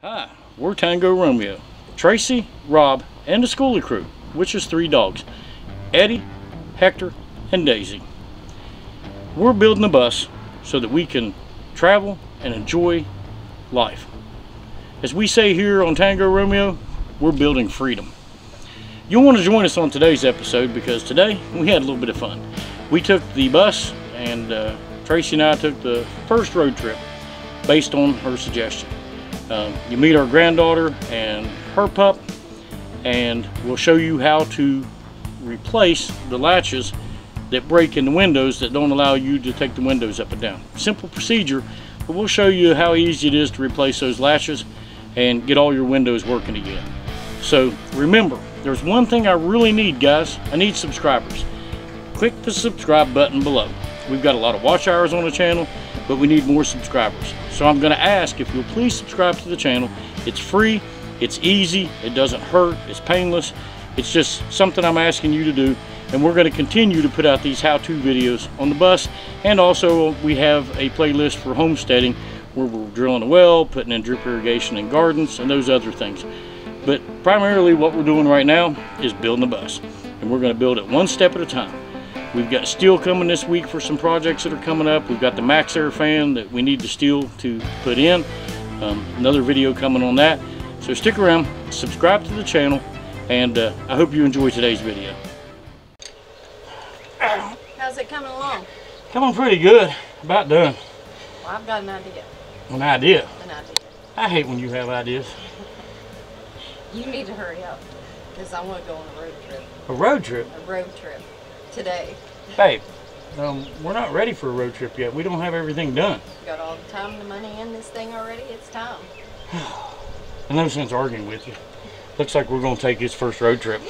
Hi, we're Tango Romeo, Tracy, Rob, and the Skoolie crew, which is 3 dogs, Eddie, Hector, and Daisy. We're building a bus so that we can travel and enjoy life. As we say here on Tango Romeo, we're building freedom. You'll want to join us on today's episode because today we had a little bit of fun. We took the bus and Tracy and I took the first road trip based on her suggestion. You meet our granddaughter and her pup, and we'll show you how to replace the latches that break in the windows that don't allow you to take the windows up and down. Simple procedure, but we'll show you how easy it is to replace those latches and get all your windows working again. So remember, there's one thing I really need, guys. I need subscribers. Click the subscribe button below. We've got a lot of watch hours on the channel, but we need more subscribers. So I'm going to ask if you'll please subscribe to the channel. It's free, it's easy, it doesn't hurt, it's painless. It's just something I'm asking you to do, and we're going to continue to put out these how-to videos on the bus. And also we have a playlist for homesteading where we're drilling a well, putting in drip irrigation in gardens, and those other things. But primarily what we're doing right now is building a bus, and we're going to build it one step at a time. We've got steel coming this week for some projects that are coming up. We've got the Max Air fan that we need the steel to put in. Another video coming on that. So stick around, subscribe to the channel, and I hope you enjoy today's video. How's it coming along? Coming pretty good. About done. Well, I've got an idea. An idea? An idea. I hate when you have ideas. You need to hurry up, because I want to go on a road trip. A road trip? A road trip. Today. Babe, we're not ready for a road trip yet. We don't have everything done. Got all the time and the money in this thing already. It's time. No sense arguing with you. Looks like we're going to take his first road trip.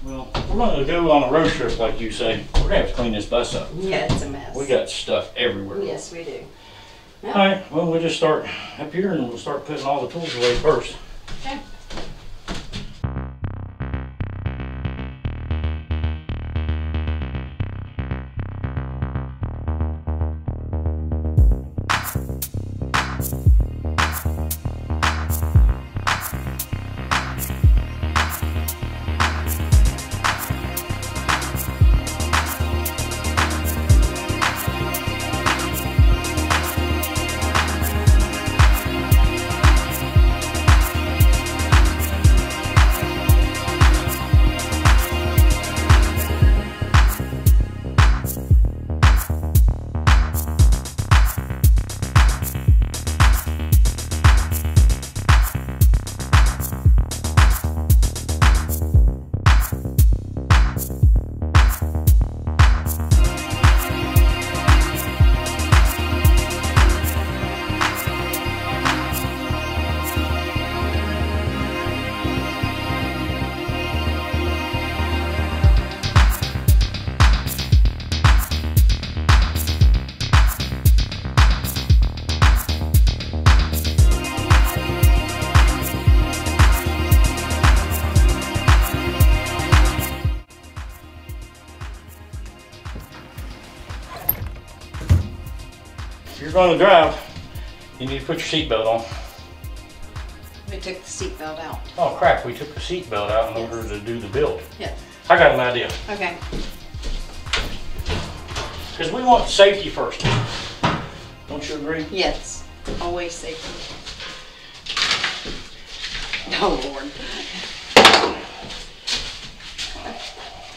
Well, we're going to go on a road trip like you say. We're going to have to clean this bus up. Yeah, it's a mess. We got stuff everywhere. Yes, we do. All right, well, we'll just start up here and we'll start putting all the tools away first. Okay. If you're going to drive, you need to put your seatbelt on. We took the seatbelt out. Oh crap, we took the seatbelt out in order to do the build. Yes. I got an idea. Okay. Because we want safety first. Don't you agree? Yes. Always safety. Oh, Lord.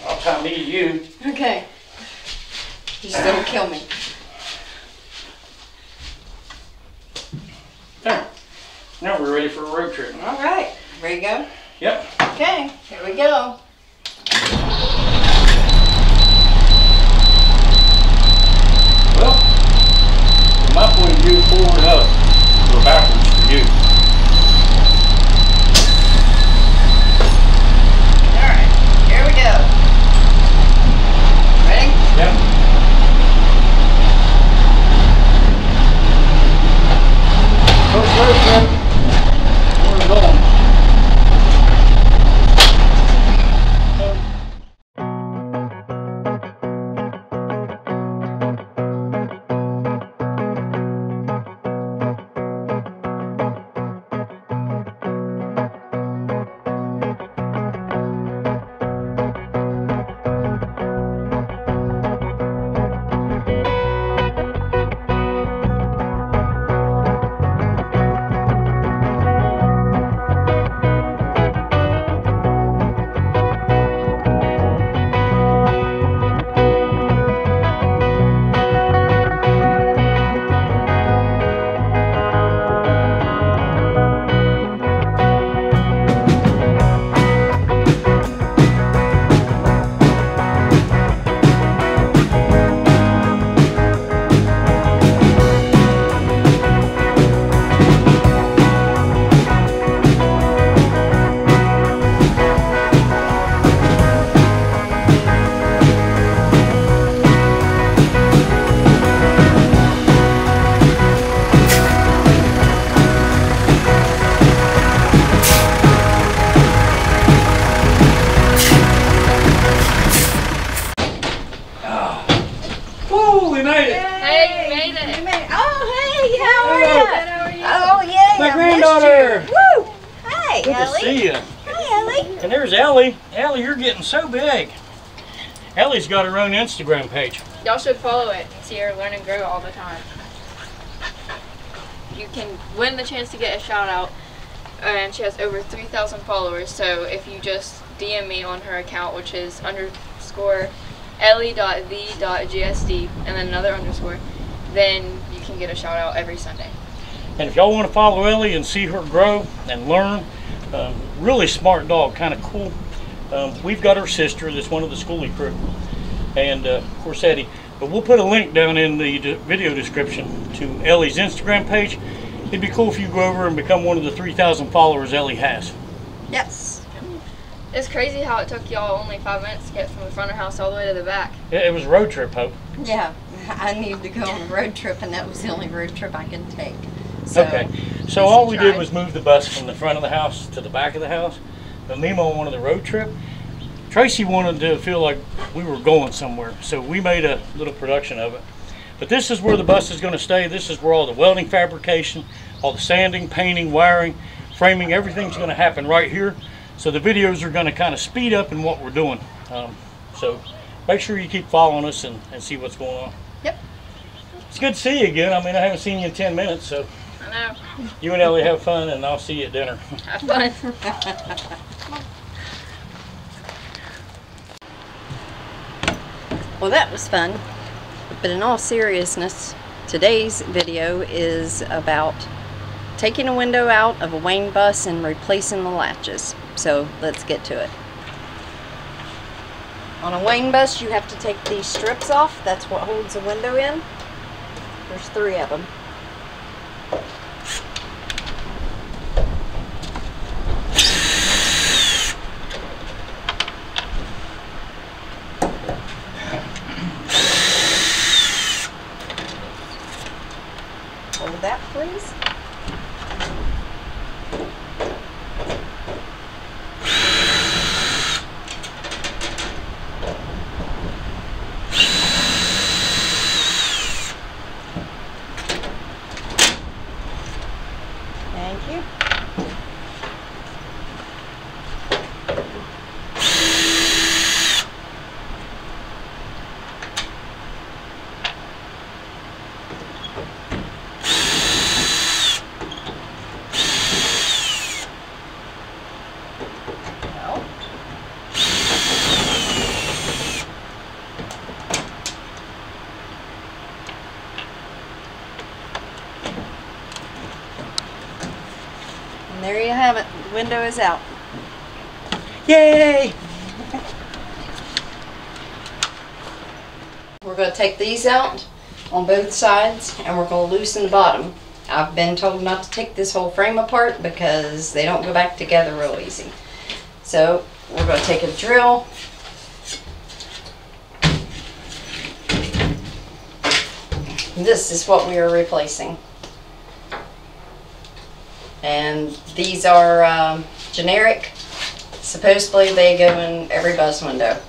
I'll tie me to you. Okay. Just don't kill me. There. Now we're ready for a road trip. All right. Ready to go? Yep. Okay. Here we go. Well, from my point of view, forward up or backwards for you. All right. Here we go. Ready? Yep. road trip. We're going. We made it! Hey, you made it! You made it. Oh, hey, how are Hello. you? How are you? Oh, yeah. My I granddaughter. missed you. Woo! Hey, Good Ellie. to see you. Hi, Ellie. And there's Ellie. Ellie, you're getting so big. Ellie's got her own Instagram page. Y'all should follow it and see her learn and grow all the time. You can win the chance to get a shout out, and she has over 3,000 followers. So if you just DM me on her account, which is _ Ellie.the.gsd and then another underscore, then you can get a shout out every Sunday. And if y'all want to follow Ellie and see her grow and learn, really smart dog, kind of cool. We've got her sister that's one of the Skoolie crew, and of course Eddie. But we'll put a link down in the video description to Ellie's Instagram page. It'd be cool if you go over and become one of the 3,000 followers Ellie has. Yes. It's crazy how it took y'all only 5 minutes to get from the front of the house all the way to the back. It was a road trip, Hope. Yeah, I needed to go on a road trip, and that was the only road trip I could take. So, Okay, so all we did tried. was move the bus from the front of the house to the back of the house. But Mimo wanted the road trip. Tracey wanted to feel like we were going somewhere, so we made a little production of it. But this is where the bus is going to stay. This is where all the welding fabrication, all the sanding, painting, wiring, framing, everything's going to happen right here. So the videos are going to kind of speed up in what we're doing. So make sure you keep following us and see what's going on. Yep. It's good to see you again. I mean, I haven't seen you in 10 minutes, so I know. you and Ellie have fun, and I'll see you at dinner. Have fun. Well, that was fun. But in all seriousness, today's video is about taking a window out of a Wayne bus and replacing the latches. So let's get to it. On a Wayne bus, you have to take these strips off. That's what holds the window in. There's 3 of them. Hold that, please. Thank you. Well. And there you have it. The window is out. Yay! We're going to take these out on both sides, and we're going to loosen the bottom. I've been told not to take this whole frame apart because they don't go back together real easy. So we're going to take a drill. This is what we are replacing. And these are generic. Supposedly they go in every bus window.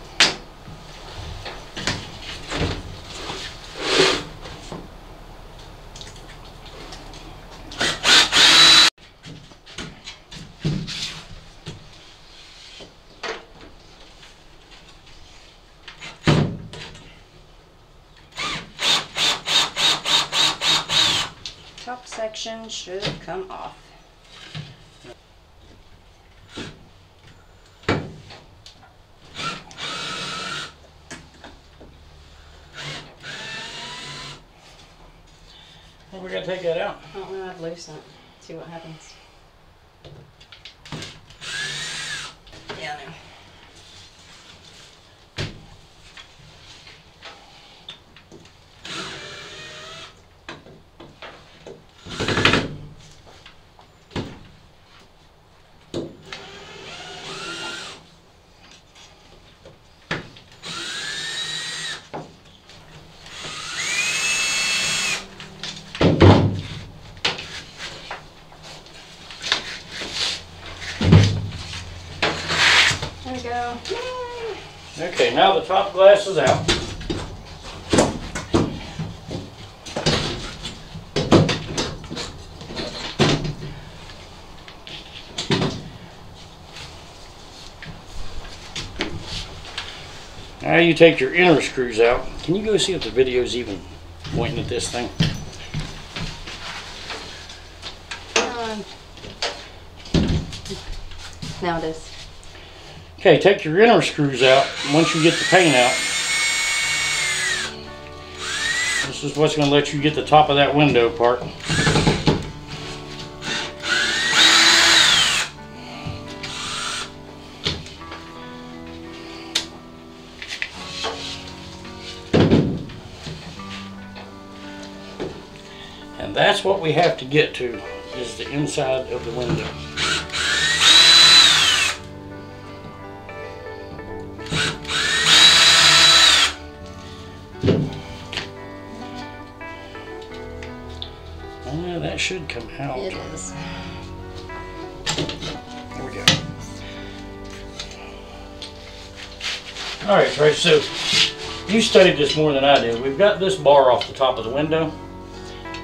Top section should come off. Well, we gotta take that out. I don't know, I'd loosen it. See what happens. Yeah, I know. There we go. Yay. Okay, now the top glass is out. Now you take your inner screws out. Can you go see if the video's even pointing at this thing? Now it is. Okay, take your inner screws out. Once you get the paint out, this is what's going to let you get the top of that window part. And that's what we have to get to, is the inside of the window. Yeah, that should come out. It is. There we go. Alright, Trey, so you studied this more than I did. We've got this bar off the top of the window.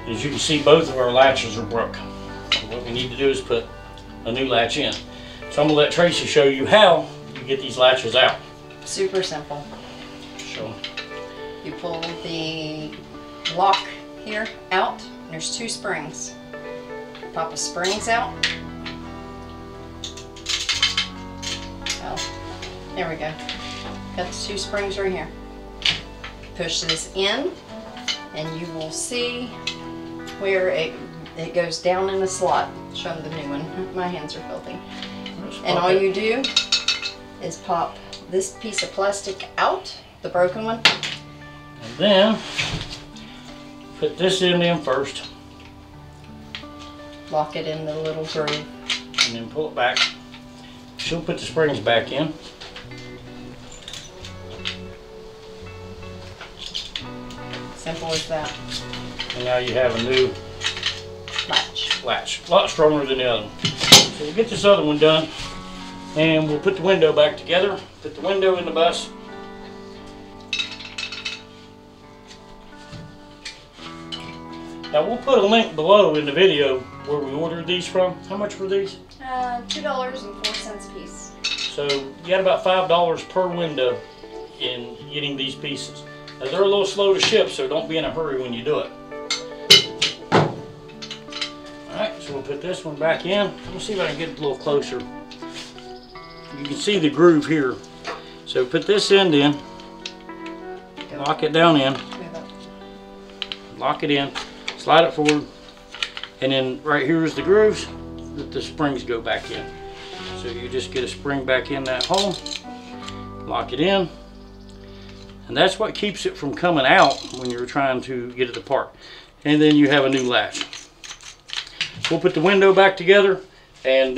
As you can see, both of our latches are broke. So what we need to do is put a new latch in. So I'm going to let Tracey show you how you get these latches out. Super simple. So You pull the lock here out. There's two springs. Pop the springs out. Oh, there we go. Got the two springs right here. Push this in, and you will see where it goes down in the slot. Show them the new one. My hands are filthy. And all you do is pop this piece of plastic out, the broken one. and then put this end in first, Lock it in the little groove. and then pull it back. She'll put the springs back in. Simple as that. And now you have a new latch. A lot stronger than the other one. So we'll get this other one done, and we'll put the window back together. Put the window in the bus. Now we'll put a link below in the video where we ordered these from. How much were these? $2.04 a piece. So you got about $5 per window in getting these pieces. Now they're a little slow to ship, so don't be in a hurry when you do it. Alright, so we'll put this one back in. We'll see if I can get it a little closer. You can see the groove here. So put this end in, lock it down in, lock it in, slide it forward, and then right here is the grooves that the springs go back in. So you just get a spring back in that hole, lock it in, and that's what keeps it from coming out when you're trying to get it apart. And then you have a new latch. We'll put the window back together and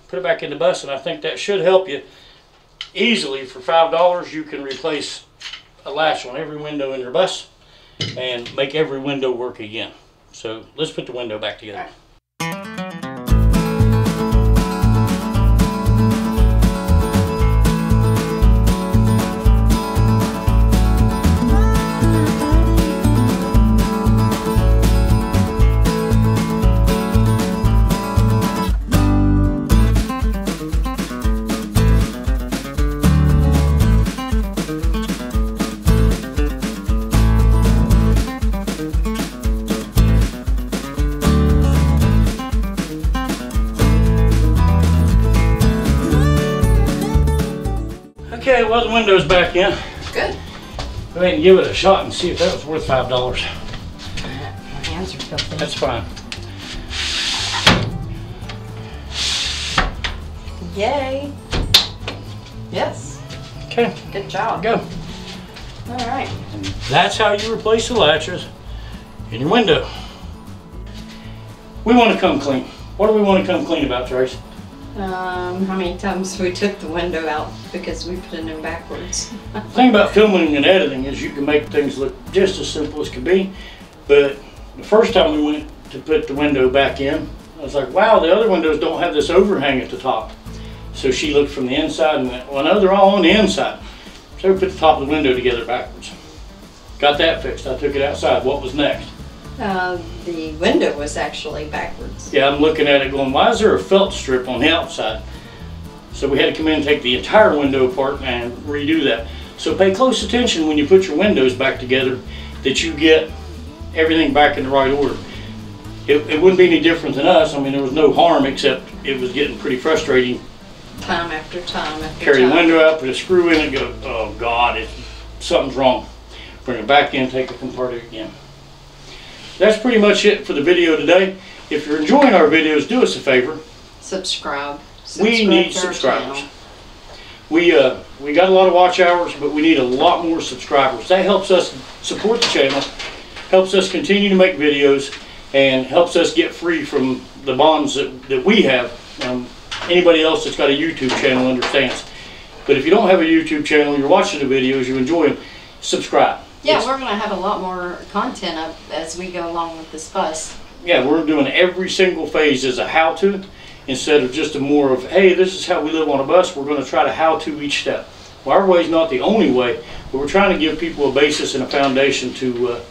put it back in the bus, and I think that should help you. Easily, for $5 you can replace a latch on every window in your bus and make every window work again. So let's put the window back together. All right. Okay, well, the window's back in. Good. Go ahead and give it a shot and see if that was worth $5. My hands are filthy. That's fine. Yay. Yes. Okay. Good job. Go. All right. And that's how you replace the latches in your window. We want to come clean. What do we want to come clean about, Trace? How many times we took the window out because we put it in backwards. The thing about filming and editing is you can make things look just as simple as could be. But the first time we went to put the window back in, I was like, wow, the other windows don't have this overhang at the top. So she looked from the inside and went, well, no, they're all on the inside. So we put the top of the window together backwards. Got that fixed. I took it outside. What was next? The window was actually backwards. Yeah, I'm looking at it going, why is there a felt strip on the outside? So we had to come in and take the entire window apart and redo that. So pay close attention when you put your windows back together that you get everything back in the right order. It wouldn't be any different than us. I mean, there was no harm except it was getting pretty frustrating. Time after time after Carry time. the window out, put a screw in it, go, oh God, something's wrong. Bring it back in, take it apart again. That's pretty much it for the video today. If you're enjoying our videos, do us a favor. Subscribe. We need to our subscribers. channel. We got a lot of watch hours, but we need a lot more subscribers. That helps us support the channel, helps us continue to make videos, and helps us get free from the bonds that we have. Anybody else that's got a YouTube channel understands. But if you don't have a YouTube channel, you're watching the videos, you enjoy them, subscribe. Yeah, we're going to have a lot more content up as we go along with this bus. Yeah, we're doing every single phase as a how-to instead of just a more of, hey, this is how we live on a bus. We're going to try to how-to each step. Well, our way is not the only way, but we're trying to give people a basis and a foundation to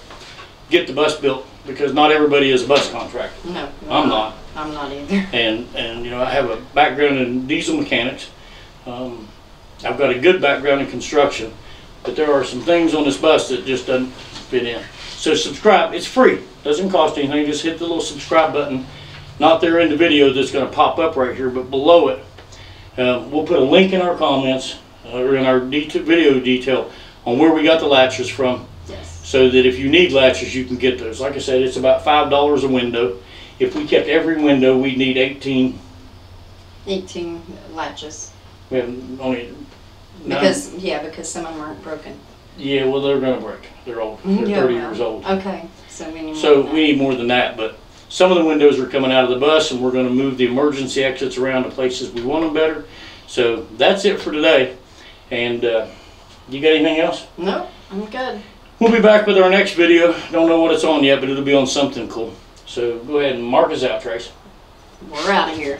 get the bus built, because not everybody is a bus contractor. No, I'm not. I'm not either. And you know, I have a background in diesel mechanics. I've got a good background in construction, but there are some things on this bus that just doesn't fit in. So subscribe. It's free. Doesn't cost anything. Just hit the little subscribe button. Not there in the video that's going to pop up right here, but below it. We'll put a link in our comments or in our video detail on where we got the latches from. Yes. So that if you need latches, you can get those. Like I said, it's about $5 a window. If we kept every window, we'd need 18 latches. We have only 9. Because some of them aren't broken. Yeah, well, they're going to break. They're old. They're 30 years old. Okay, so we need more So than we need more than that, but some of the windows are coming out of the bus, and we're going to move the emergency exits around to places we want them better. So that's it for today. And you got anything else? No, I'm good. We'll be back with our next video. Don't know what it's on yet, but it'll be on something cool. So go ahead and mark us out, Trace. We're out of here.